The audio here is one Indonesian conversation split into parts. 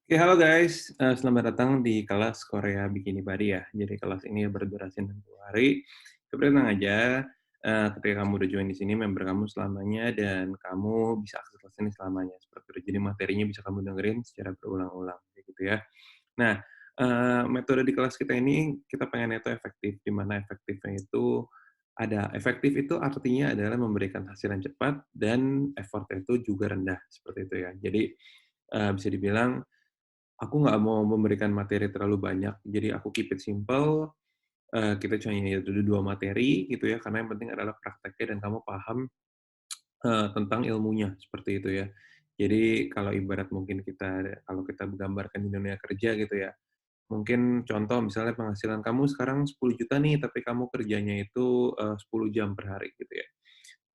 Oke, halo guys, selamat datang di kelas Korea Bikini Body ya. Jadi kelas ini berdurasi 60 hari. Tapi tenang aja, ketika kamu udah join di sini, member kamu selamanya dan kamu bisa akses kelas ini selamanya, seperti itu. Jadi materinya bisa kamu dengerin secara berulang-ulang, kayak gitu ya. Nah, metode di kelas kita ini, kita pengennya itu efektif, di mana efektifnya itu ada efektif itu artinya adalah memberikan hasil yang cepat dan effort-nya itu juga rendah, seperti itu ya. Jadi, bisa dibilang aku nggak mau memberikan materi terlalu banyak, jadi aku keep it simple, kita cuma ada 2 materi gitu ya, karena yang penting adalah prakteknya dan kamu paham, tentang ilmunya, seperti itu ya. Jadi kalau ibarat mungkin kalau kita gambarkan di dunia kerja gitu ya, mungkin contoh misalnya penghasilan kamu sekarang 10 juta nih, tapi kamu kerjanya itu, 10 jam per hari gitu ya.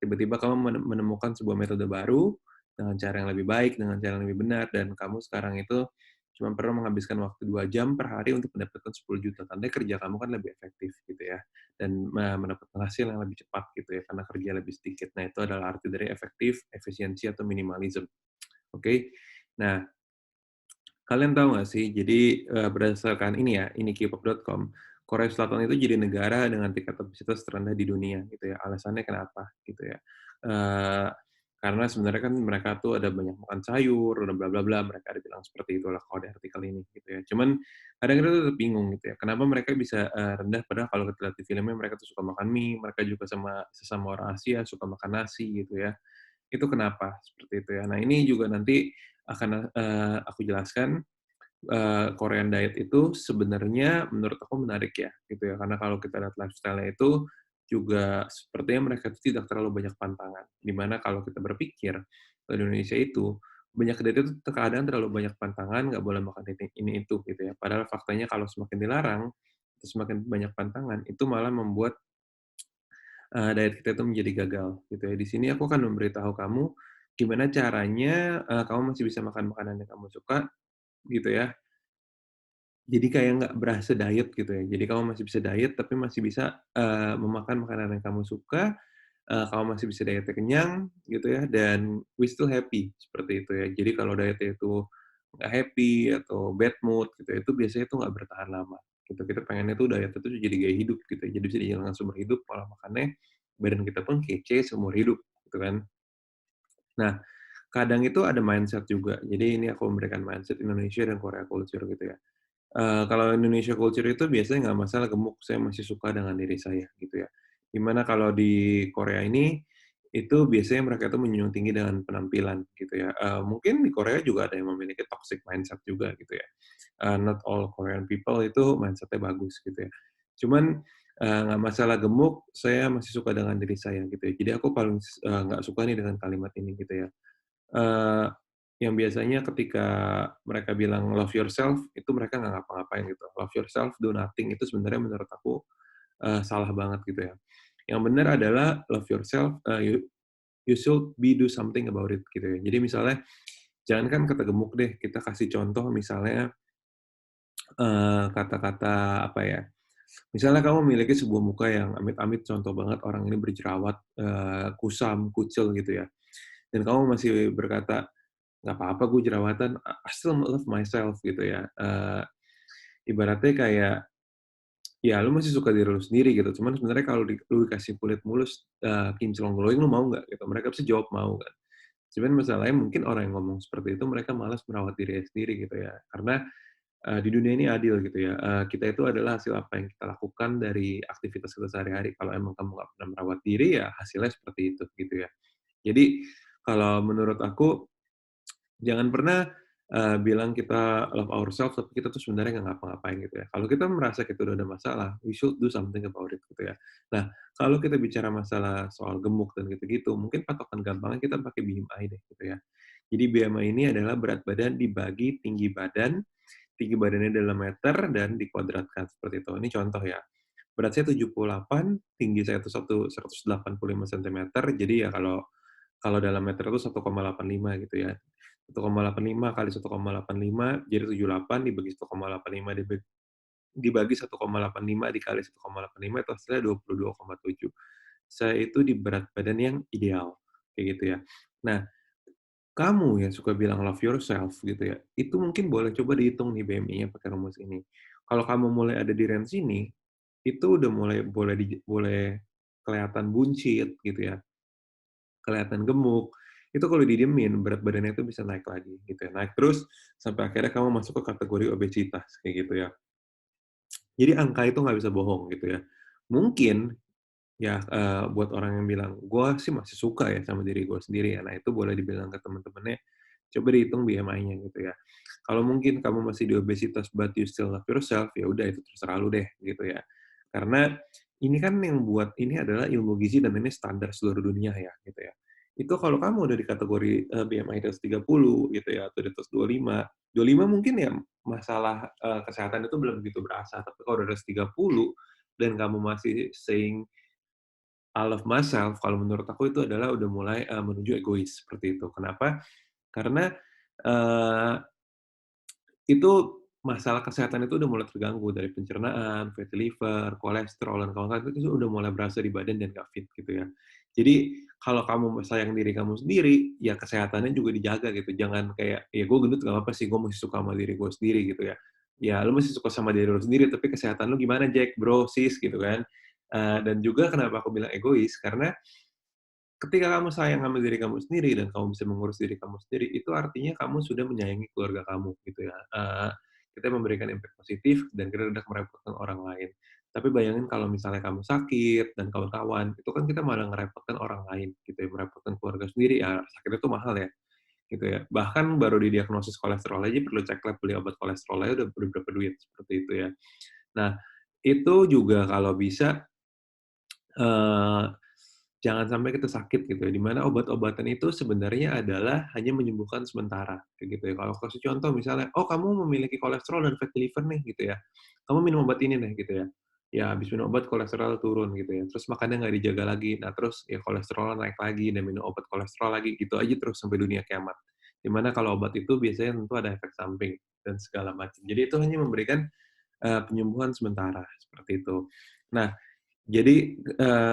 Tiba-tiba kamu menemukan sebuah metode baru, dengan cara yang lebih baik, dengan cara yang lebih benar, dan kamu sekarang itu cuma perlu menghabiskan waktu 2 jam per hari untuk mendapatkan 10 juta. Tandanya kerja kamu kan lebih efektif gitu ya, dan mendapatkan hasil yang lebih cepat gitu ya, karena kerja lebih sedikit. Nah, itu adalah arti dari efektif, efisiensi, atau minimalism, oke? Nah, kalian tahu nggak sih, jadi, berdasarkan ini ya, ini Kpop.com, Korea Selatan itu jadi negara dengan tingkat obesitas terendah di dunia gitu ya. Alasannya kenapa gitu ya, eee, karena sebenarnya kan mereka tuh ada banyak makan sayur, udah bla bla bla, mereka ada bilang seperti itulah kalau di artikel ini gitu ya. Cuman kadang kita tetap bingung gitu ya, kenapa mereka bisa, rendah padahal kalau kita lihat di filmnya mereka tuh suka makan mie, mereka juga sesama orang Asia suka makan nasi gitu ya. Itu kenapa? Seperti itu ya. Nah, ini juga nanti akan, aku jelaskan, Korean diet itu sebenarnya menurut aku menarik ya, gitu ya. Karena kalau kita lihat lifestyle-nya itu juga sepertinya mereka itu tidak terlalu banyak pantangan. Di mana kalau kita berpikir, di Indonesia itu banyak diet itu terkadang terlalu banyak pantangan, nggak boleh makan ini itu, gitu ya. Padahal faktanya kalau semakin dilarang, semakin banyak pantangan, itu malah membuat diet kita itu menjadi gagal, gitu ya. Di sini aku akan memberitahu kamu, gimana caranya, kamu masih bisa makan makanan yang kamu suka, gitu ya. Jadi kayak nggak berasa diet gitu ya. Jadi kamu masih bisa diet, tapi masih bisa, memakan makanan yang kamu suka, kamu masih bisa dietnya kenyang, gitu ya, dan we still happy, seperti itu ya. Jadi kalau dietnya itu nggak happy atau bad mood gitu ya, itu biasanya tuh nggak bertahan lama, gitu. Kita pengennya tuh diet itu jadi gaya hidup gitu ya, jadi bisa dijalankan seumur hidup, pola makannya badan kita pun kece seumur hidup, gitu kan. Nah, kadang itu ada mindset juga. Jadi ini aku memberikan mindset Indonesia dan Korea culture gitu ya. Kalau Indonesia culture itu biasanya nggak masalah gemuk, saya masih suka dengan diri saya, gitu ya. Dimana kalau di Korea ini, itu biasanya mereka itu menjunjung tinggi dengan penampilan, gitu ya. Mungkin di Korea juga ada yang memiliki toxic mindset juga, gitu ya. Not all Korean people itu mindset-nya bagus, gitu ya. Cuman, nggak masalah gemuk, saya masih suka dengan diri saya, gitu ya. Jadi aku paling nggak suka nih dengan kalimat ini, gitu ya. Eee, yang biasanya ketika mereka bilang love yourself, itu mereka nggak ngapa-ngapain gitu. Love yourself, do nothing, itu sebenarnya menurut aku, salah banget gitu ya. Yang benar adalah love yourself, you you should do something about it gitu ya. Jadi misalnya, jangankan kata gemuk deh, kita kasih contoh misalnya, kata-kata apa ya, misalnya kamu memiliki sebuah muka yang amit-amit contoh banget orang ini berjerawat, kusam, kucel gitu ya, dan kamu masih berkata, "Nggak apa-apa gue jerawatan, I still love myself," gitu ya. Ibaratnya kayak, ya lu masih suka diri lu sendiri gitu, cuman sebenarnya kalau lu dikasih kulit mulus, kinclong glowing lu mau nggak gitu? Mereka pasti jawab mau kan. Cuman masalahnya mungkin orang yang ngomong seperti itu mereka malas merawat dirinya sendiri gitu ya. Karena, di dunia ini adil gitu ya, kita itu adalah hasil apa yang kita lakukan dari aktivitas kita sehari-hari. Kalau emang kamu nggak pernah merawat diri, ya hasilnya seperti itu gitu ya. Jadi, kalau menurut aku jangan pernah, bilang kita love ourselves, tapi kita tuh sebenarnya nggak ngapa-ngapain gitu ya. Kalau kita merasa kita udah ada masalah, we should do something about it gitu ya. Nah, kalau kita bicara masalah soal gemuk dan gitu-gitu, mungkin patokan gampangnya kita pakai BMI deh gitu ya. Jadi BMI ini adalah berat badan dibagi tinggi badannya dalam meter dan dikuadratkan seperti itu. Ini contoh ya, berat saya 78, tinggi saya itu 185 sentimeter, jadi ya kalau kalau dalam meter itu 1,85 gitu ya. 1,85 kali 1,85 jadi 78 dibagi 1,85 dibagi 1,85 dikali 1,85 itu hasilnya 22,7. Saya itu di berat badan yang ideal, kayak gitu ya. Nah, kamu yang suka bilang love yourself gitu ya, itu mungkin boleh coba dihitung nih BMI-nya pakai rumus ini. Kalau kamu mulai ada di range ini, itu udah mulai boleh kelihatan buncit gitu ya, kelihatan gemuk. Itu kalau didiemin berat badannya itu bisa naik lagi gitu ya, naik terus sampai akhirnya kamu masuk ke kategori obesitas kayak gitu ya. Jadi angka itu nggak bisa bohong gitu ya. Mungkin ya, buat orang yang bilang, "Gue sih masih suka ya sama diri gue sendiri ya." Nah, itu boleh dibilang ke teman-temannya, coba dihitung BMI-nya gitu ya. Kalau mungkin kamu masih di obesitas but you still love yourself, ya udah itu terserah lu deh gitu ya. Karena ini kan yang buat ini adalah ilmu gizi dan ini standar seluruh dunia ya gitu ya. Itu kalau kamu udah di kategori, BMI di atas 30 gitu ya atau di atas 25 mungkin ya masalah, kesehatan itu belum begitu berasa, tapi kalau udah di atas 30 dan kamu masih saying I love myself, kalau menurut aku itu adalah udah mulai, menuju egois, seperti itu. Kenapa? Karena, eee, itu masalah kesehatan itu udah mulai terganggu dari pencernaan, fatty liver, kolesterol, dan kawan-kawan itu udah mulai berasa di badan dan nggak fit gitu ya. Jadi kalau kamu sayang diri kamu sendiri, ya kesehatannya juga dijaga gitu. Jangan kayak, "Ya gue gendut nggak apa-apa sih, gue masih suka sama diri gue sendiri," gitu ya. Ya lu masih suka sama diri lu sendiri, tapi kesehatan lu gimana Jack, bro, sis, gitu kan. Dan juga kenapa aku bilang egois, karena ketika kamu sayang sama diri kamu sendiri dan kamu bisa mengurus diri kamu sendiri, itu artinya kamu sudah menyayangi keluarga kamu, gitu ya. Kita memberikan impact positif dan kita tidak merepotkan orang lain. Tapi bayangin kalau misalnya kamu sakit dan kawan-kawan, itu kan kita malah ngerepotkan orang lain, gitu ya, merepotkan keluarga sendiri, ya sakit itu mahal ya, gitu ya. Bahkan baru didiagnosis kolesterol aja perlu cek lab, beli obat kolesterol aja udah berapa duit, seperti itu ya. Nah, itu juga kalau bisa Eee, jangan sampai kita sakit gitu ya, di mana obat-obatan itu sebenarnya adalah hanya menyembuhkan sementara, kayak gitu ya. Kalau kasih contoh misalnya, "Oh kamu memiliki kolesterol dan fatty liver nih," gitu ya, "kamu minum obat ini deh," gitu ya. Ya habis minum obat kolesterol turun gitu ya, terus makannya nggak dijaga lagi, nah terus ya kolesterol naik lagi dan minum obat kolesterol lagi, gitu aja terus sampai dunia kiamat. Di mana kalau obat itu biasanya tentu ada efek samping dan segala macam. Jadi itu hanya memberikan, penyembuhan sementara, seperti itu. Nah, jadi,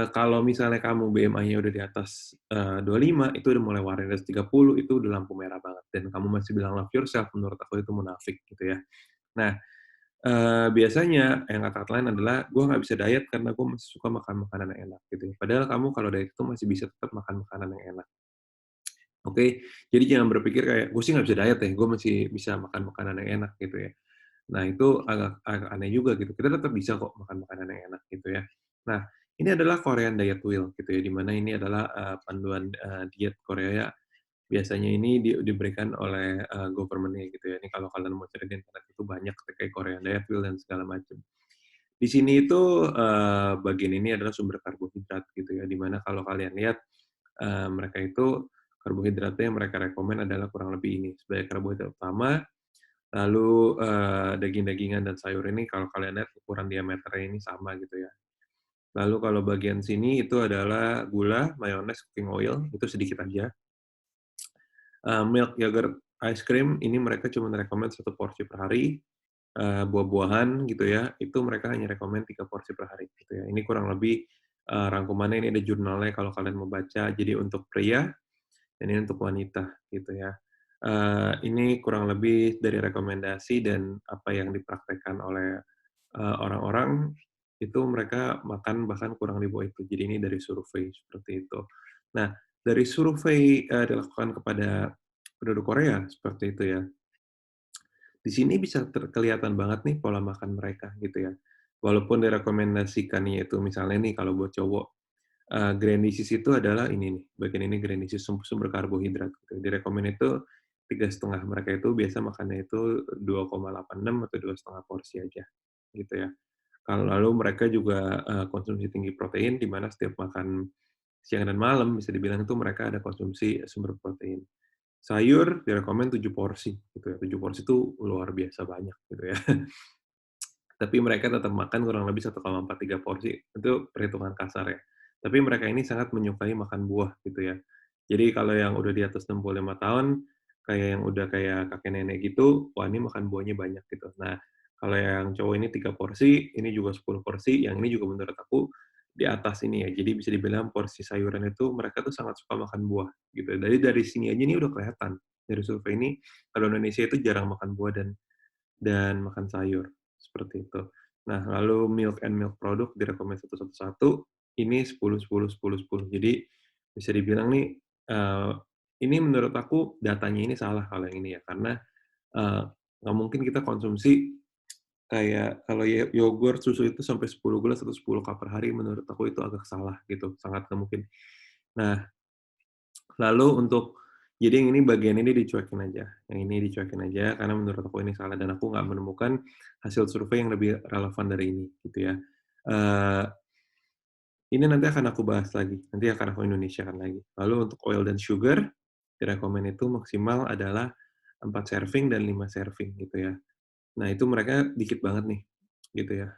kalau misalnya kamu BMI-nya udah di atas, 25, itu udah mulai warna di atas 30, itu udah lampu merah banget, dan kamu masih bilang love yourself, menurut aku itu munafik, gitu ya. Nah, biasanya yang kata-kata lain adalah, "Gue nggak bisa diet karena gue masih suka makan makanan yang enak," gitu ya. Padahal kamu kalau diet itu masih bisa tetap makan makanan yang enak, oke? Jadi jangan berpikir kayak, "Gue sih nggak bisa diet deh, gue masih bisa makan makanan yang enak," gitu ya. Nah, itu agak agak aneh juga gitu. Kita tetap bisa kok makan makanan yang enak gitu ya. Nah, ini adalah Korean Diet Wheel gitu ya, di mana ini adalah, panduan, diet Korea. Biasanya ini diberikan oleh, government-nya gitu ya. Ini kalau kalian mau cari di internet itu banyak kayak Korean Diet Wheel dan segala macam. Di sini itu, bagian ini adalah sumber karbohidrat gitu ya, di mana kalau kalian lihat, mereka itu karbohidratnya yang mereka rekomen adalah kurang lebih ini, sebagai karbohidrat utama. Lalu, daging-dagingan dan sayur ini kalau kalian lihat ukuran diameternya ini sama gitu ya. Lalu kalau bagian sini itu adalah gula, mayones, cooking oil, itu sedikit aja. Milk, yogurt, ice cream, ini mereka cuma rekomen 1 porsi per hari. Buah-buahan gitu ya, itu mereka hanya rekomen 3 porsi per hari gitu ya. Ini kurang lebih, rangkumannya ini ada jurnalnya kalau kalian mau baca. Jadi untuk pria dan ini untuk wanita gitu ya. Ini kurang lebih dari rekomendasi dan apa yang dipraktekkan oleh, orang-orang, itu mereka makan bahkan kurang di bawah itu. Jadi ini dari survei, seperti itu. Nah, dari survei, dilakukan kepada penduduk Korea, seperti itu ya. Di sini bisa kelihatan banget nih pola makan mereka gitu ya. Walaupun direkomendasikannya itu misalnya nih kalau buat cowok, grand disease itu adalah ini nih, bagian ini grand disease sumber karbohidrat gitu. Direkomen itu 3,5, mereka itu biasa makannya itu 2,86 atau 2,5 porsi aja, gitu ya. Kalau lalu mereka juga, konsumsi tinggi protein, di mana setiap makan siang dan malam bisa dibilang itu mereka ada konsumsi sumber protein. Sayur direkomen 7 porsi gitu ya, 7 porsi itu luar biasa banyak gitu ya. Tapi mereka tetap makan kurang lebih 1,43 porsi, itu perhitungan kasar ya. Tapi mereka ini sangat menyukai makan buah gitu ya. Jadi kalau yang udah di atas 65 tahun, kayak yang udah kayak kakek nenek gitu, wah ini makan buahnya banyak gitu. Nah, kalau yang cowok ini 3 porsi, ini juga 10 porsi, yang ini juga menurut aku di atas ini ya. Jadi bisa dibilang porsi sayuran itu mereka tuh sangat suka makan buah gitu. Jadi dari sini aja ini udah kelihatan, dari survei ini kalau Indonesia itu jarang makan buah dan makan sayur, seperti itu. Nah, lalu milk and milk product direkomend 111, ini 10, 10, 10, 10. Jadi bisa dibilang nih, ini menurut aku datanya ini salah kalau yang ini ya, karena, eee, nggak mungkin kita konsumsi kayak kalau yogurt, susu itu sampai 10 gelas atau 10 cup per hari, menurut aku itu agak salah gitu, sangat nggak mungkin. Nah, lalu untuk jadi yang ini bagian ini dicuekin aja, yang ini dicuekin aja karena menurut aku ini salah dan aku nggak menemukan hasil survei yang lebih relevan dari ini, gitu ya. Eee, ini nanti akan aku bahas lagi, nanti akan aku Indonesiakan lagi. Lalu untuk oil dan sugar, direkomend itu maksimal adalah 4 serving dan 5 serving, gitu ya. Nah, itu mereka dikit banget nih, gitu ya.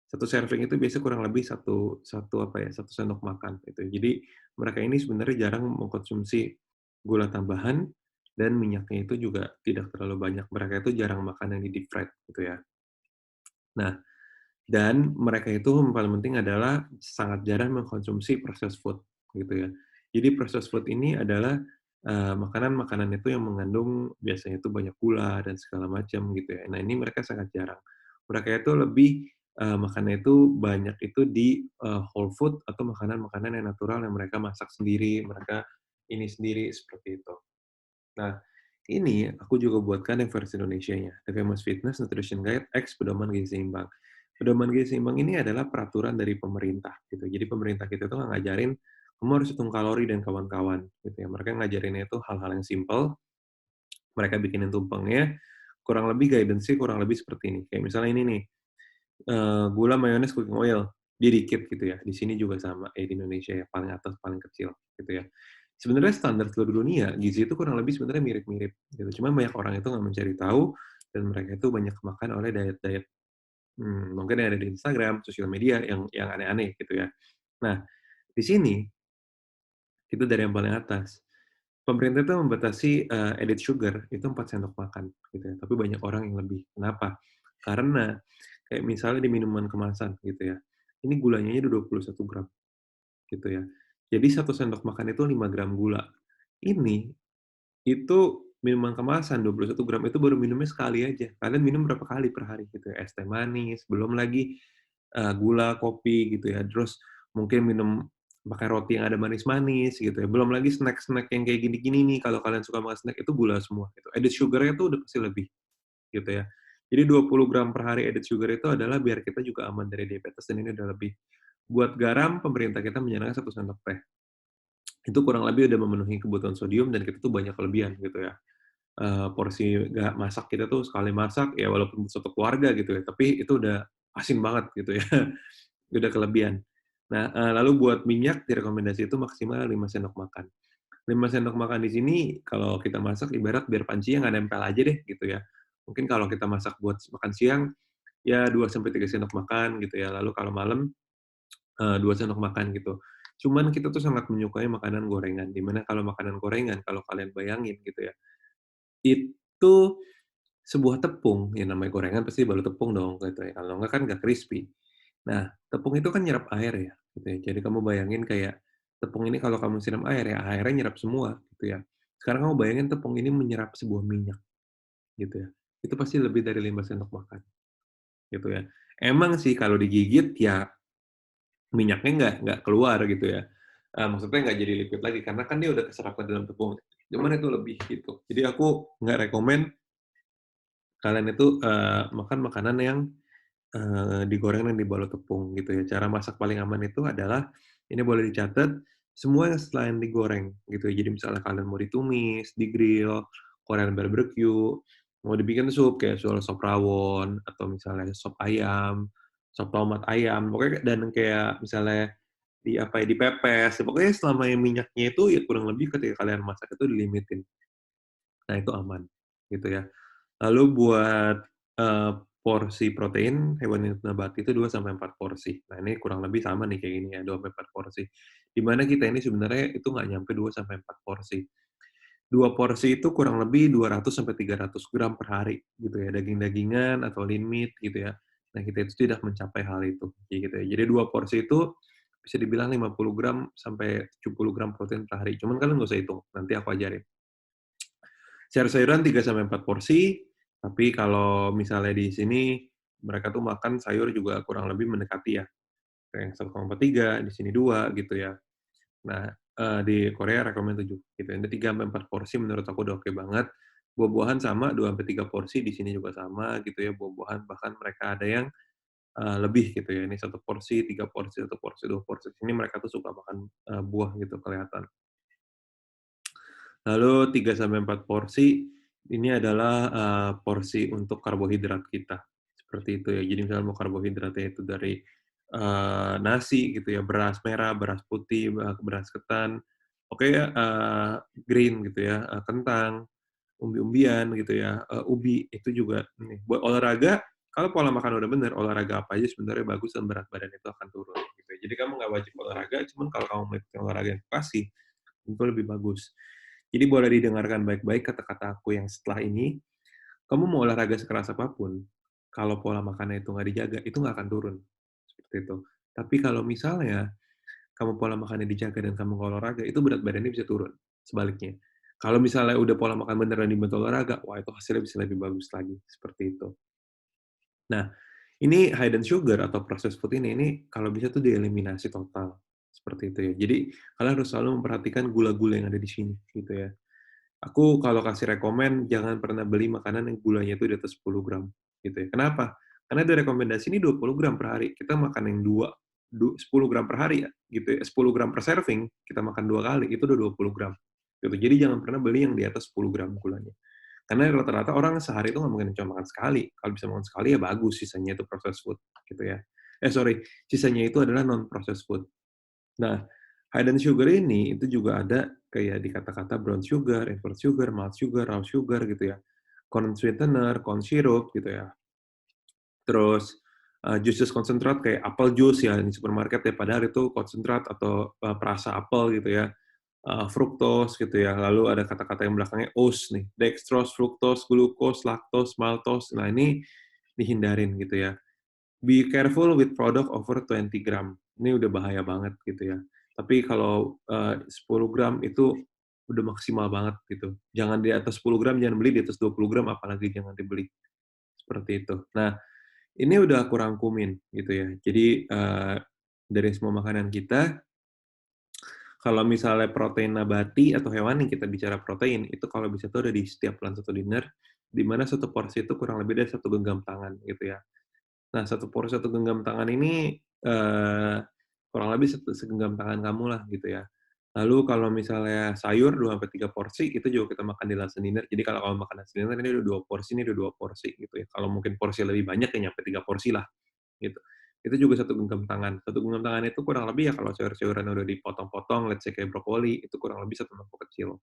Satu serving itu biasanya kurang lebih satu satu apa ya, 1 sendok makan gitu. Jadi mereka ini sebenarnya jarang mengkonsumsi gula tambahan dan minyaknya itu juga tidak terlalu banyak. Mereka itu jarang makan yang di-deep fried gitu ya. Nah, dan mereka itu yang paling penting adalah sangat jarang mengkonsumsi processed food gitu ya. Jadi processed food ini adalah, makanan-makanan itu yang mengandung biasanya itu banyak gula dan segala macam gitu ya. Nah, ini mereka sangat jarang. Mereka itu lebih, makannya itu banyak itu di, whole food atau makanan-makanan yang natural yang mereka masak sendiri, mereka ini sendiri, seperti itu. Nah, ini aku juga buatkan yang versi Indonesianya, The Famous Fitness Nutrition Guide X Pedoman Gizi Seimbang. Pedoman gizi seimbang ini adalah peraturan dari pemerintah gitu. Jadi pemerintah kita tuh ngajarin kamu harus hitung kalori dan kawan-kawan gitu ya. Mereka ngajarinnya itu hal-hal yang simpel, mereka bikinin tumpengnya, kurang lebih guidance-nya kurang lebih seperti ini. Kayak misalnya ini nih, gula, mayones, cooking oil, dia dikit gitu ya. Di sini juga sama kayak di Indonesia ya, paling atas paling kecil gitu ya. Sebenarnya standar seluruh dunia, gizi itu kurang lebih sebenarnya mirip-mirip gitu. Cuma banyak orang itu nggak mencari tahu dan mereka itu banyak kemakan oleh diet-diet mungkin yang ada di Instagram, sosial media yang aneh-aneh gitu ya. Nah, di sini itu dari yang paling atas. Pemerintah itu membatasi, added sugar itu 4 sendok makan gitu ya, tapi banyak orang yang lebih. Kenapa? Karena kayak misalnya di minuman kemasan gitu ya, ini gulanya aja udah 21 gram gitu ya. Jadi 1 sendok makan itu 5 gram gula. Ini itu minuman kemasan 21 gram itu baru minumnya sekali aja. Kalian minum berapa kali per hari gitu ya, es teh manis, belum lagi, gula, kopi gitu ya, terus mungkin minum pakai roti yang ada manis-manis gitu ya, belum lagi snack-snack yang kayak gini-gini nih, kalau kalian suka makan snack itu gula semua gitu. Added sugar-nya tuh udah pasti lebih gitu ya. Jadi 20 gram per hari added sugar itu adalah biar kita juga aman dari diabetes dan ini udah lebih. Buat garam, pemerintah kita menyarankan 1 sendok teh. Itu kurang lebih udah memenuhi kebutuhan sodium dan kita tuh banyak kelebihan gitu ya. Porsi nggak masak kita tuh sekali masak, ya walaupun satu keluarga gitu ya, tapi itu udah asin banget gitu ya, udah kelebihan. Nah, lalu buat minyak direkomendasi itu maksimal 5 sendok makan. 5 sendok makan di sini kalau kita masak ibarat biar pancinya nggak nempel aja deh gitu ya. Mungkin kalau kita masak buat makan siang, ya 2 sampai 3 sendok makan gitu ya, lalu kalau malam, 2 sendok makan gitu. Cuman kita tuh sangat menyukai makanan gorengan, di mana kalau makanan gorengan, kalau kalian bayangin gitu ya, itu sebuah tepung, yang namanya gorengan pasti balut tepung dong gitu ya, kalau enggak kan nggak crispy. Nah, tepung itu kan nyerap air ya, gitu ya. Jadi kamu bayangin kayak tepung ini kalau kamu siram air ya, airnya nyerap semua gitu ya. Sekarang kamu bayangin tepung ini menyerap sebuah minyak gitu ya. Itu pasti lebih dari 5 sendok makan gitu ya. Emang sih kalau digigit ya minyaknya nggak keluar gitu ya. Maksudnya nggak jadi liquid lagi karena kan dia udah keserap ke dalam tepung. Cuman itu lebih gitu. Jadi aku nggak rekomen kalian itu, makan makanan yang digoreng dan dibalut tepung gitu ya. Cara masak paling aman itu adalah, ini boleh dicatat, semua yang selain digoreng gitu ya. Jadi misalnya kalian mau ditumis, di-grill, Korean barbecue, mau dibikin sup kayak sop rawon, atau misalnya sop ayam, sop tomat ayam, pokoknya dan kayak misalnya apa ya, dipepes, pokoknya selama yang minyaknya itu ya kurang lebih ketika kalian masak itu dilimitin. Nah itu aman, gitu ya. Lalu buat, porsi protein hewani nabati itu 2 sampai 4 porsi. Nah, ini kurang lebih sama nih kayak gini ya, 2 sampai 4 porsi. Di mana kita ini sebenarnya itu nggak nyampe 2 sampai 4 porsi. 2 porsi itu kurang lebih 200 sampai 300 gram per hari gitu ya, daging-dagingan atau lean meat gitu ya. Nah, kita itu tidak mencapai hal itu, kayak gitu ya. Jadi 2 porsi itu bisa dibilang 50 gram sampai 70 gram protein per hari. Cuman kalian nggak usah hitung, nanti aku ajarin. Sayur-sayuran 3 sampai 4 porsi, tapi kalau misalnya di sini mereka tuh makan sayur juga kurang lebih mendekati ya, kayak yang 1,3, di sini 2 gitu ya. Nah, di Korea rekomen 7 gitu. Ini 3 sampai 4 porsi menurut aku udah oke banget. Buah-buahan sama 2 sampai 3 porsi, di sini juga sama gitu ya, buah-buahan bahkan mereka ada yang, lebih gitu ya. Ini 1 porsi, 3 porsi, 1 porsi, 2 porsi. Ini mereka tuh suka makan, buah gitu kelihatan. Lalu 3 sampai 4 porsi, ini adalah, porsi untuk karbohidrat kita, seperti itu ya. Jadi misalnya mau karbohidratnya itu dari, nasi gitu ya, beras merah, beras putih, beras ketan, oke ya, green gitu ya, kentang, umbi-umbian gitu ya, ubi, itu juga ini. Buat olahraga, kalau pola makan udah bener, olahraga apa aja sebenarnya bagus dan berat badan itu akan turun, gitu ya. Jadi kamu nggak wajib olahraga, cuman kalau kamu mengikuti olahraga yang pasti, itu lebih bagus. Jadi boleh didengarkan baik-baik kata-kata aku yang setelah ini, kamu mau olahraga sekeras apapun, kalau pola makannya itu nggak dijaga, itu nggak akan turun, seperti itu. Tapi kalau misalnya kamu pola makannya dijaga dan kamu nggak olahraga, itu berat badannya bisa turun, sebaliknya. Kalau misalnya udah pola makan bener dan dibantu olahraga, wah itu hasilnya bisa lebih bagus lagi, seperti itu. Nah, ini hidden sugar atau processed food ini kalau bisa tuh dieliminasi total, seperti itu ya. Jadi, kalian harus selalu memperhatikan gula-gula yang ada di sini, gitu ya. Aku kalau kasih rekomen, jangan pernah beli makanan yang gulanya itu di atas 10 gram, gitu ya. Kenapa? Karena ada rekomendasi ini 20 gram per hari, kita makan yang 10 gram per hari ya, gitu ya, 10 gram per serving, kita makan 2 kali, itu udah 20 gram, gitu. Jadi jangan pernah beli yang di atas 10 gram gulanya. Karena rata-rata orang sehari itu nggak mungkin cuma makan sekali, kalau bisa makan sekali ya bagus, sisanya itu processed food, gitu ya. Sorry, sisanya itu adalah non processed food. Nah, hidden sugar ini itu juga ada kayak di kata-kata brown sugar, refined sugar, malt sugar, raw sugar gitu ya. Corn sweetener, corn syrup gitu ya. Terus, juices konsentrat kayak apple juice ya di supermarket ya, padahal itu konsentrat atau, perasa apel gitu ya. Fructose gitu ya, lalu ada kata-kata yang belakangnya "-ose" nih, dextrose, fructose, glucose, lactose, maltose. Nah, ini dihindarin gitu ya. Be careful with product over 20 gram. Ini udah bahaya banget gitu ya. Tapi kalau, 10 gram itu udah maksimal banget gitu. Jangan di atas 10 gram, jangan beli, di atas 20 gram apalagi jangan dibeli, seperti itu. Nah, ini udah aku rangkumin gitu ya. Jadi, dari semua makanan kita, kalau misalnya protein nabati atau hewani, kita bicara protein, itu kalau bisa tuh ada di setiap lunch atau dinner, di mana satu porsi itu kurang lebih dari 1 genggam tangan gitu ya. Nah, 1 porsi 1 genggam tangan ini, kurang lebih segenggam tangan kamulah gitu ya. Lalu kalau misalnya sayur 2 sampai 3 porsi, itu juga kita makan di lunch and dinner. Jadi kalau kamu makan lunch and dinner ini udah 2 porsi, ini udah 2 porsi gitu ya. Kalau mungkin porsi lebih banyak ya nyampe 3 porsi lah, gitu. Itu juga 1 genggam tangan. 1 genggam tangan itu kurang lebih ya kalau sayur-sayuran udah dipotong-potong, let's say kayak brokoli, itu kurang lebih 1 mangkok kecil.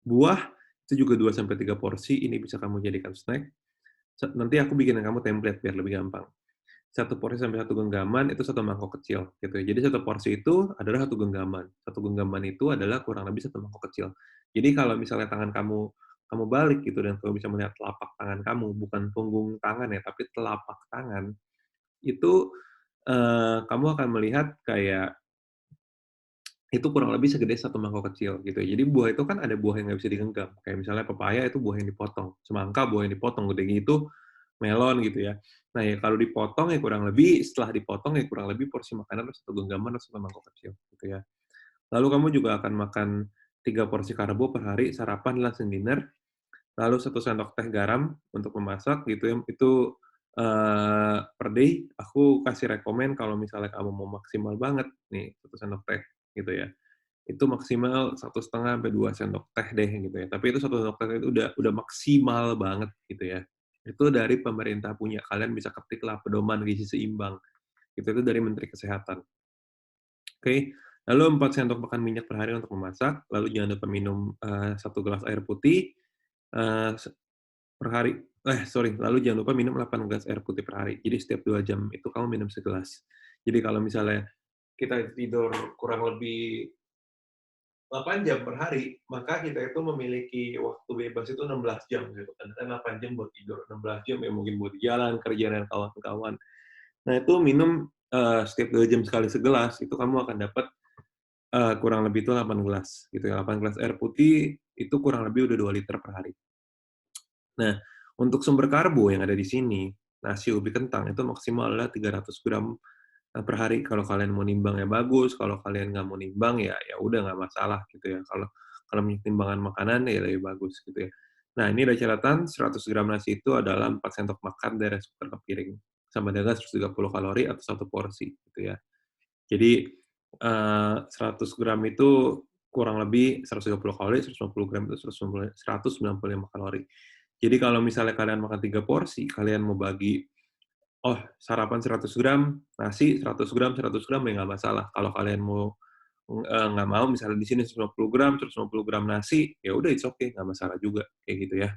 Buah, itu juga 2 sampai 3 porsi, ini bisa kamu jadikan snack. Nanti aku bikinin kamu template biar lebih gampang. 1 porsi sampai 1 genggaman itu 1 mangkok kecil, gitu ya. Jadi 1 porsi itu adalah 1 genggaman. 1 genggaman itu adalah kurang lebih 1 mangkok kecil. Jadi kalau misalnya tangan kamu kamu balik gitu dan kamu bisa melihat telapak tangan kamu, bukan punggung tangan ya, tapi telapak tangan, itu, kamu akan melihat kayak itu kurang lebih segede 1 mangkok kecil, gitu ya. Jadi buah itu kan ada buah yang nggak bisa digenggam, kayak misalnya pepaya itu buah yang dipotong, semangka buah yang dipotong, gede gitu, melon gitu ya. Nah ya kalau dipotong ya kurang lebih setelah dipotong ya kurang lebih porsi makanan 1 genggaman atau 1 mangkok kecil, gitu ya. Lalu kamu juga akan makan 3 porsi karbo per hari, sarapan, lunch, dan dinner, lalu 1 sendok teh garam untuk memasak gitu ya, itu, per day aku kasih rekomen kalau misalnya kamu mau maksimal banget nih 1 sendok teh, gitu ya. Itu maksimal 1,5 sampai 2 sendok teh deh gitu ya. Tapi itu 1 sendok teh itu udah maksimal banget gitu ya. Itu dari pemerintah punya, kalian bisa ketiklah pedoman gizi seimbang, itu dari Menteri Kesehatan. Oke, lalu 4 sendok makan minyak per hari untuk memasak, lalu jangan lupa minum, 1 gelas air putih, se per hari sorry, lalu jangan lupa minum 8 gelas air putih per hari. Jadi setiap 2 jam itu kamu minum segelas. Jadi kalau misalnya kita tidur kurang lebih 8 jam per hari, maka kita itu memiliki waktu bebas itu 16 jam gitu kan. Kan 8 jam buat tidur, 16 jam ya mungkin buat jalan, kerja dan kawan-kawan. Nah, itu minum setiap 2 jam sekali segelas, itu kamu akan dapat, kurang lebih itu 8 gelas, gitu ya. 8 gelas air putih, itu kurang lebih udah 2 liter per hari. Nah, untuk sumber karbo yang ada di sini, nasi ubi kentang itu maksimal adalah 300 gram, per hari. Kalau kalian mau nimbang ya bagus, kalau kalian nggak mau nimbang ya udah nggak masalah gitu ya. Kalau kalau menurut timbangan makanan ya lebih bagus gitu ya. Nah, ini ada catatan 100 gram nasi itu adalah 4 sendok makan dari sukar ke piring, sama dengan 130 kalori atau satu porsi gitu ya. Jadi, 100 gram itu kurang lebih 130 kalori, 150 gram itu 195 kalori. Jadi kalau misalnya kalian makan 3 porsi, kalian mau bagi, oh sarapan 100 gram, nasi 100 gram ya nggak masalah. Kalau kalian mau, nggak mau misalnya di sini 150 gram, 150 gram nasi, ya udah it's okay, nggak masalah juga, kayak gitu ya.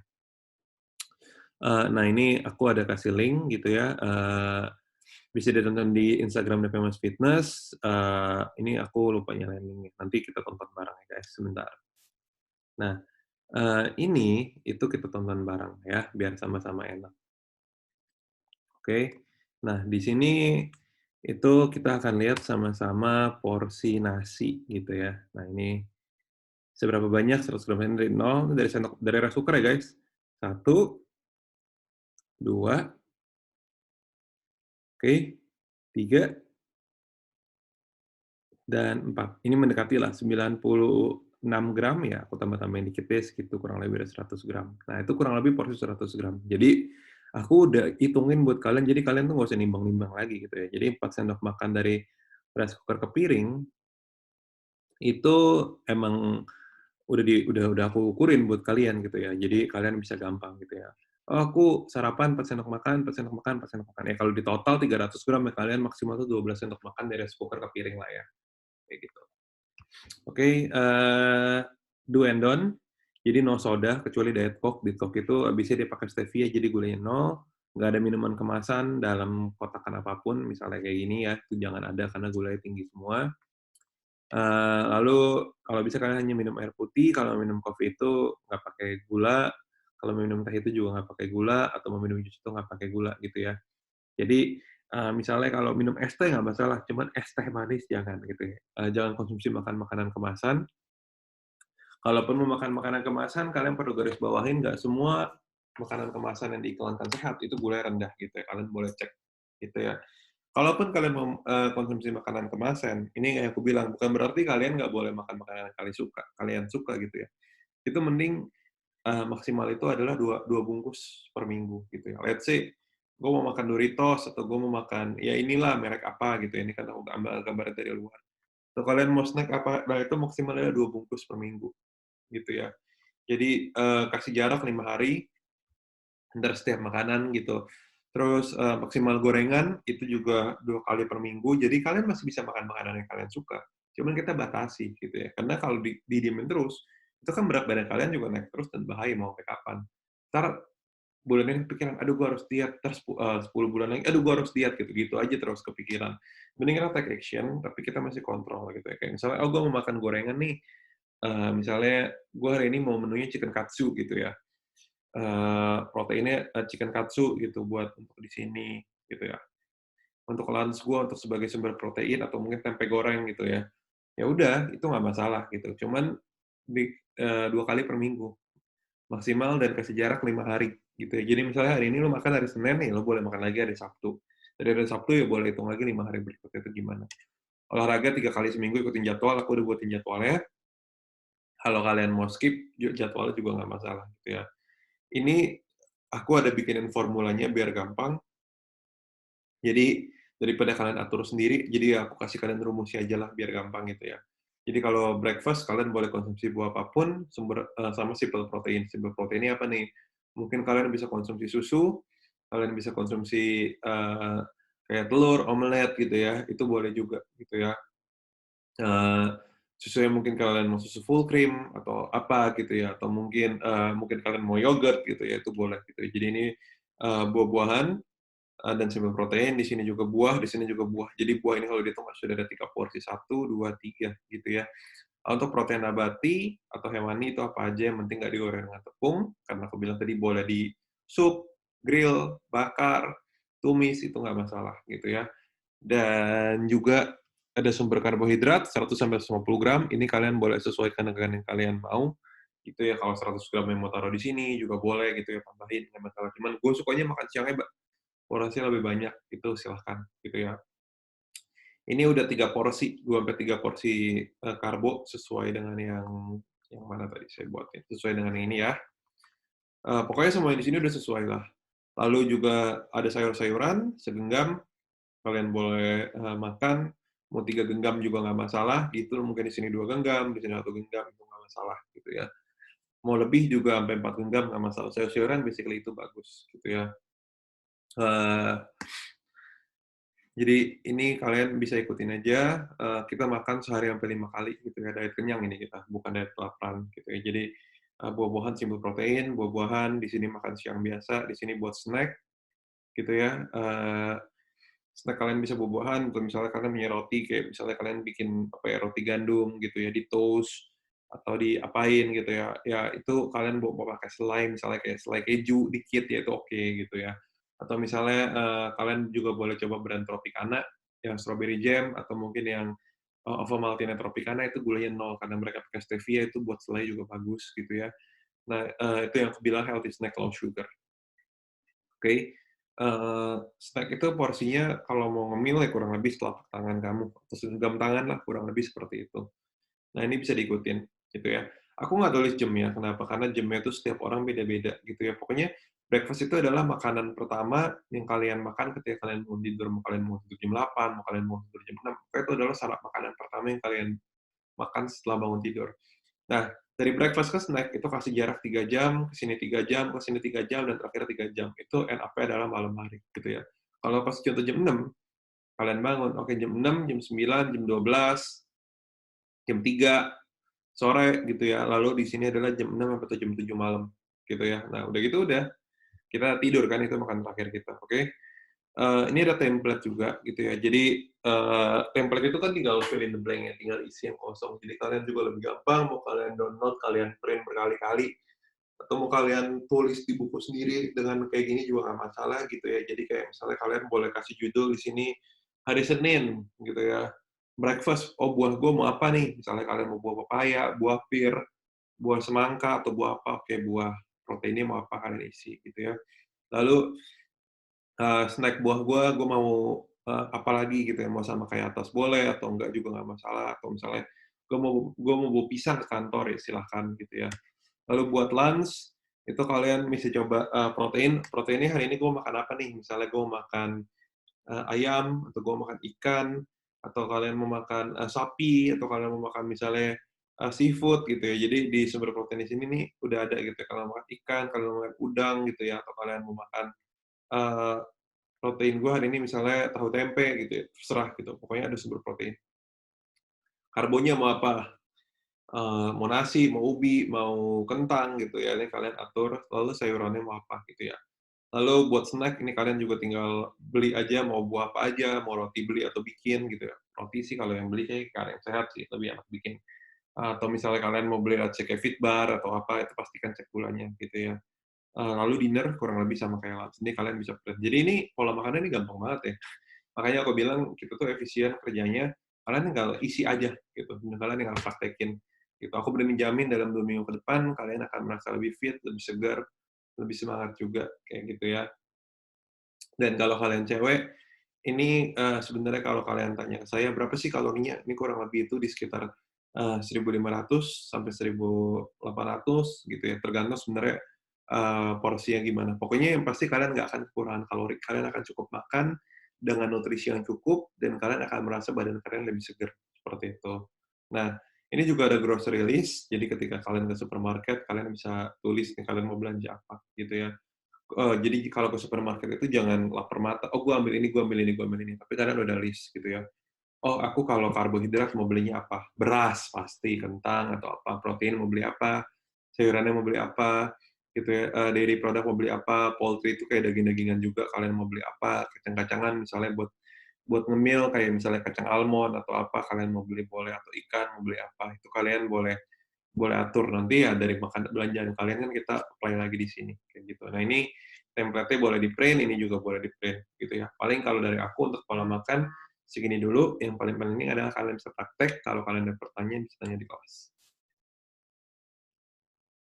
Nah ini aku ada kasih link gitu ya, bisa ditonton di Instagram Famous Fitness, ini aku lupa nyalain linknya, nanti kita tonton bareng ya guys, sebentar. Nah, ini, itu kita tonton bareng ya, biar sama-sama enak, oke? Nah, di sini, itu kita akan lihat sama-sama porsi nasi gitu ya. Nah ini, seberapa banyak 100 gram ini dari 0, dari sendok dari rice cooker ya guys. 1, 2, oke, 3, dan 4. Ini mendekati lah 96 gram ya, aku tambah-tambahin dikit deh, segitu kurang lebih ada 100 gram. Nah, itu kurang lebih porsi 100 gram. Jadi, aku udah hitungin buat kalian, jadi kalian tuh nggak usah nimbang-nimbang lagi gitu ya. Jadi 4 sendok makan dari rice cooker ke piring, itu emang udah aku ukurin buat kalian gitu ya. Jadi kalian bisa gampang gitu ya. Oh, aku sarapan 4 sendok makan, 4 sendok makan, 4 sendok makan. Ya kalau di total 300 gram ya kalian maksimal tuh 12 sendok makan dari rice cooker ke piring lah ya, kayak gitu. Oke, do and don't. Jadi no soda kecuali Diet Coke. Diet Coke itu bisa dia pakai stevia, jadi gulanya 0, nggak ada minuman kemasan dalam kotakan apapun, misalnya kayak gini ya, itu jangan ada karena gulanya tinggi semua. Lalu kalau bisa kalian hanya minum air putih, kalau minum kopi itu nggak pakai gula, kalau minum teh itu juga nggak pakai gula, atau mau minum jus itu nggak pakai gula gitu ya. Jadi, misalnya kalau minum es teh nggak masalah, cuman es teh manis jangan gitu ya. Jangan konsumsi makan makanan kemasan. Kalaupun mau makan makanan kemasan, kalian perlu garis bawahin nggak semua makanan kemasan yang diiklankan sehat itu gulanya rendah gitu ya, kalian boleh cek gitu ya. Kalaupun kalian mau, konsumsi makanan kemasan, ini yang aku bilang, bukan berarti kalian nggak boleh makan makanan yang kalian suka gitu ya. Itu mending, maksimal itu adalah 2 bungkus per minggu gitu ya. Let's say, gue mau makan Doritos atau gue mau makan, ya inilah merek apa gitu ya, ini kan aku gambar dari luar. Kalau kalian mau snack apa, nah itu maksimalnya 2 bungkus per minggu, gitu ya. Jadi, kasih jarak 5 hari antara setiap makanan gitu. Terus, maksimal gorengan itu juga 2 kali per minggu, jadi kalian masih bisa makan makanan yang kalian suka, cuman kita batasi gitu ya. Karena kalau didiemin terus, itu kan berat badan kalian juga naik terus dan bahaya mau sampai kapan. Entar bulan ini kepikiran, "Aduh gua harus diet," entar 10 bulan lagi, "Aduh gua harus diet," gitu-gitu aja terus kepikiran. Mending kita take action, tapi kita masih kontrol gitu ya. Kayak misalnya, "Oh gua mau makan gorengan nih," misalnya gua hari ini mau menunya chicken katsu gitu ya. Proteinnya, chicken katsu gitu buat untuk di sini, gitu ya. Untuk lunch gua untuk sebagai sumber protein atau mungkin tempe goreng gitu ya. Ya udah, itu nggak masalah gitu. Cuman 2 kali per minggu maksimal dan kasih jarak 5 hari gitu ya. Jadi misalnya hari ini lu makan hari Senin nih, lu boleh makan lagi hari Sabtu. Dari hari Sabtu ya boleh hitung lagi 5 hari berikutnya itu gimana. Olahraga 3 kali seminggu ikutin jadwal, aku udah buatin jadwalnya. Kalau kalian mau skip, jadwalnya juga nggak masalah gitu ya. Ini aku ada bikinin formulanya biar gampang. Jadi daripada kalian atur sendiri, jadi aku kasih kalian rumusnya aja lah biar gampang gitu ya. Jadi kalau breakfast kalian boleh konsumsi buah apapun sama simple protein. Simple proteinnya apa nih? Mungkin kalian bisa konsumsi susu, kalian bisa konsumsi, kayak telur, omelet gitu ya, itu boleh juga gitu ya. Eee, Susu yang mungkin kalian mau susu full cream atau apa gitu ya, atau mungkin kalian mau yogurt gitu ya, itu boleh gitu ya. Jadi ini, buah-buahan, dan sumber protein, di sini juga buah, di sini juga buah. Jadi buah ini kalau dihitung sudah ada 3 porsi, 1, 2, 3 gitu ya. Untuk protein nabati atau hewani itu apa aja yang penting nggak digoreng dengan tepung, karena aku bilang tadi boleh di sup, grill, bakar, tumis, itu nggak masalah gitu ya. Dan juga ada sumber karbohidrat 100 sampai 150 gram, ini kalian boleh sesuaikan dengan yang kalian mau, gitu ya. Kalau 100 gram yang mau taruh di sini juga boleh gitu ya, tambahin nggak masalah. Cuman gue sukanya makan siangnya porsinya lebih banyak, itu silahkan gitu ya. Ini udah 3 porsi, 2 sampai 3 porsi, karbo sesuai dengan yang mana tadi saya buatin, sesuai dengan yang ini ya. Pokoknya semuanya di sini udah sesuai lah. Lalu juga ada sayur-sayuran segenggam, kalian boleh, makan, mau 3 genggam juga nggak masalah, gitu. Mungkin di sini 2 genggam, di sini 1 genggam, itu nggak masalah, gitu ya. Mau lebih juga sampai 4 genggam nggak masalah. Sayur-sayuran basically itu bagus, gitu ya. Eee, jadi ini kalian bisa ikutin aja, kita makan sehari sampai 5 kali, gitu ya, diet kenyang ini kita, bukan diet kelaparan, gitu ya. Jadi, buah-buahan simple protein, buah-buahan, di sini makan siang biasa, di sini buat snack, gitu ya. Snack kalian bisa buah-buahan, atau misalnya kalian punya roti, kayak misalnya kalian bikin, apa ya, roti gandum gitu ya, di-toast, atau diapain gitu ya, ya itu kalian mau pakai selai, misalnya kayak selai keju dikit, ya itu oke gitu ya. Atau misalnya, kalian juga boleh coba brand Tropicana, yang strawberry jam, atau mungkin yang, Ovomaltine Tropicana itu gulanya 0, karena mereka pakai stevia, itu buat selai juga bagus gitu ya. Nah, itu yang aku bilang healthy snack low sugar. Oke, snack itu porsinya kalau mau ngemil ya kurang lebih setelapak tangan kamu, atau segenggam tangan lah, kurang lebih seperti itu. Nah, ini bisa diikutin, gitu ya. Aku nggak tulis jamnya, kenapa? Karena jamnya itu setiap orang beda-beda, gitu ya. Pokoknya breakfast itu adalah makanan pertama yang kalian makan ketika kalian mau tidur, mau kalian mau tidur jam 8, mau kalian mau tidur jam 6, pokoknya itu adalah makanan pertama yang kalian makan setelah bangun tidur. Nah, dari breakfast ke snack itu kasih jarak 3 jam, ke sini 3 jam, ke sini 3 jam, dan terakhir 3 jam. Itu end up-nya adalah malam hari, gitu ya. Kalau pas contoh jam 6, kalian bangun, oke jam 6, jam 9, jam 12, jam 3 sore gitu ya. Lalu di sini adalah jam 6 sampai jam 7 malam, gitu ya. Nah, udah gitu udah, kita tidur kan, itu makan terakhir kita, oke? Ini ada template juga gitu ya. Jadi, template itu kan tinggal fill in the blank ya, tinggal isi yang kosong. Jadi kalian juga lebih gampang, mau kalian download, kalian print berkali-kali, atau mau kalian tulis di buku sendiri dengan kayak gini juga nggak masalah gitu ya. Jadi kayak misalnya kalian boleh kasih judul di sini, hari Senin gitu ya, breakfast, oh buah gue mau apa nih? Misalnya kalian mau buah pepaya, buah pir, buah semangka, atau buah apa, oke buah proteinnya mau apa kalian isi gitu ya. Lalu snack buah gue mau, apa lagi gitu ya, mau sama kayak atas boleh, atau enggak juga nggak masalah, atau misalnya gue mau bawa pisang ke kantor, ya silahkan gitu ya. Lalu buat lunch, itu kalian bisa coba, proteinnya hari ini gue makan apa nih, misalnya gue mau makan, ayam, atau gue mau makan ikan, atau kalian mau makan, sapi, atau kalian mau makan misalnya, seafood gitu ya. Jadi di sumber protein di sini nih udah ada gitu ya, kalau mau makan ikan, kalau mau makan udang gitu ya, atau kalian mau makan, eee protein gue hari ini misalnya tahu tempe gitu ya, terserah gitu, pokoknya ada sumber protein. Karbonya mau apa, mau nasi, mau ubi, mau kentang gitu ya, ini kalian atur, lalu sayurannya mau apa gitu ya. Lalu buat snack ini kalian juga tinggal beli aja mau buah apa aja, mau roti beli atau bikin gitu ya. Roti sih kalau yang beli kayak yang sehat sih, lebih enak bikin. Atau misalnya kalian mau beli let's say kayak Fitbar atau apa, itu pastikan cek gulanya gitu ya. Lalu dinner kurang lebih sama kayak lunch, ini kalian bisa plan. Jadi ini pola makannya ini gampang banget ya. Makanya aku bilang kita tuh efisien kerjanya, kalian tinggal isi aja gitu, dan kalian tinggal praktekin gitu. Aku berani jamin dalam 2 minggu ke depan kalian akan merasa lebih fit, lebih segar, lebih semangat juga, kayak gitu ya. Dan kalau kalian cewek, ini, sebenarnya kalau kalian tanya ke saya, "Berapa sih kalorinya?" Ini kurang lebih itu di sekitar, 1.500 sampai 1.800 gitu ya, tergantung sebenarnya, porsinya gimana. Pokoknya yang pasti kalian nggak akan kekurangan kalori, kalian akan cukup makan dengan nutrisi yang cukup, dan kalian akan merasa badan kalian lebih segar, seperti itu. Nah, ini juga ada grocery list, jadi ketika kalian ke supermarket, kalian bisa tulis nih kalian mau belanja apa, gitu ya. Jadi kalau ke supermarket itu jangan lapar mata, "Oh, gue ambil ini gue ambil ini gue ambil ini." Tapi kalian udah list gitu ya. "Oh, aku kalau karbohidrat mau belinya apa?" Beras pasti, kentang atau apa, protein mau beli apa, sayurannya mau beli apa, gitu ya, dairy product mau beli apa, poultry itu kayak daging-dagingan juga kalian mau beli apa, kacang-kacangan misalnya buat buat ngemil kayak misalnya kacang almond atau apa kalian mau beli boleh, atau ikan mau beli apa, itu kalian boleh boleh atur. Nanti ya dari belanjaan kalian kan kita apply lagi di sini, kayak gitu. Nah ini template-nya boleh di-print, ini juga boleh di-print, gitu ya. Paling kalau dari aku untuk pola makan, Segini dulu, yang paling penting adalah kalian bisa praktek, kalau kalian ada pertanyaan bisa tanya di kelas.